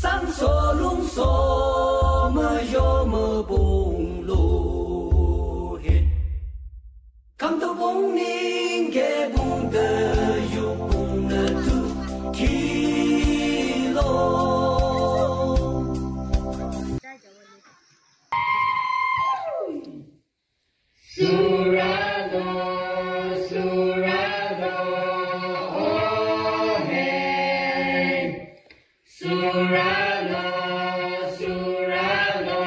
sang so lung so mơ yo mơ bùng lù hết cam tàu bùng ninh ke bùng tơ yu bùng nơ tu kilo Surado, surado, oh hey. Surado, surado,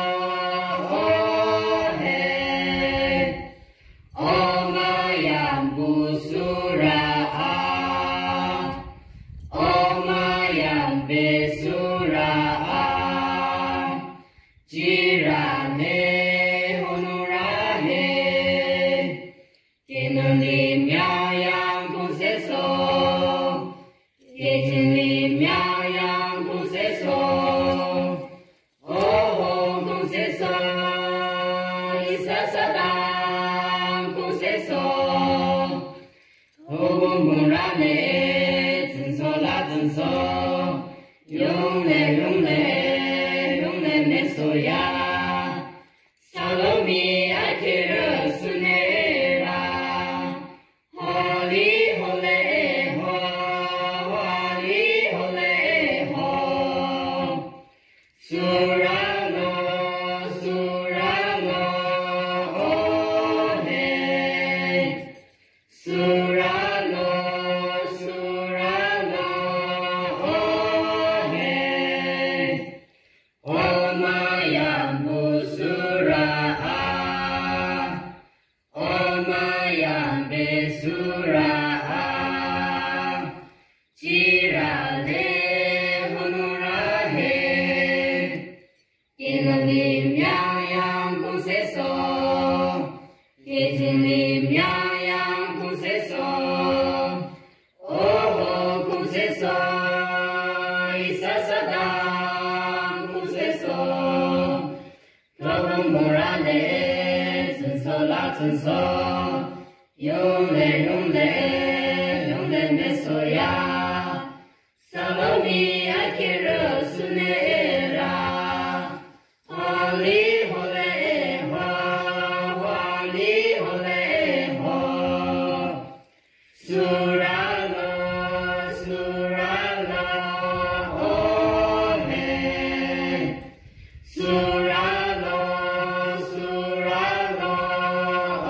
oh hey. Oh mayambu sura'a, oh mayambe sura'a, jirane. Ni miao yang ku se so, ni miao yang ku se so, oh ku se so, isa sadang ku se so, oh bung ra le, zhen so la zhen so, yong le me so ya, salo mi ai ke re su ne. Surano, surano, oh hey. Surano, surano, oh hey. Oh mayambu sura'a, oh mayambe sura'a, jirale. Ni miao yang ku se so, ni miao yang ku se so, oh ku se so, isa sadang ku se so, kabung morale, zhen so la zhen so, yong le me so ya, salomi akira sunera. Holy, holy, holy, holy, holy. Surano, surano, oh hey. Surano, surano,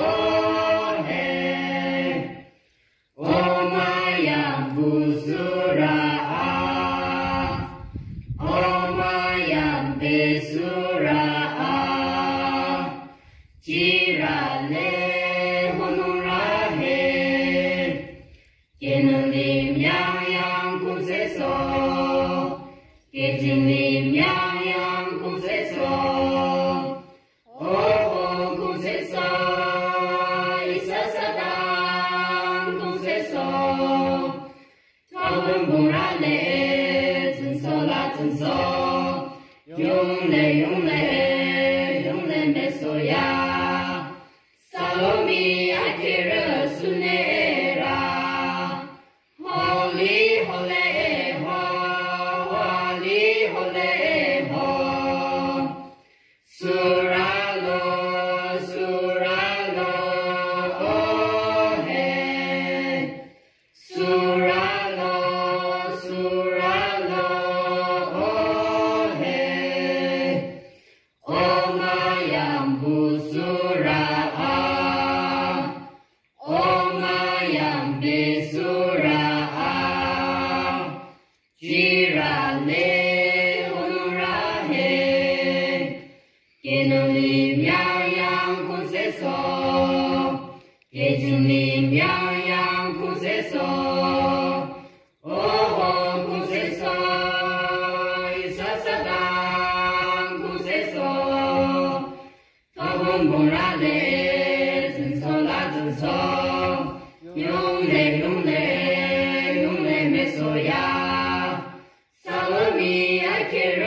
oh hey. Oh mayambu sura'a, oh mayambe sura'a, jirale honorahe, kenali miao yang ku se so, ketini miao yang ku se so, oh ku se so, isa sadang ku se so, kabung morale, zhen so la zhen so. Yong le me so ya, salomi akira sunera. Holy, holy, holy, holy, holy. Suralo, suralo, oh hey. Suralo, suralo, oh hey. Oh mayambu sura'a, oh mayambe sura'a, jirale honorahe, kenali miao yang ku se so, ni miao yang ku se so, oh ku se so, isa sadang ku se so, kabung morale, zhen so la zhen so, yong le me so ya, salomi akira.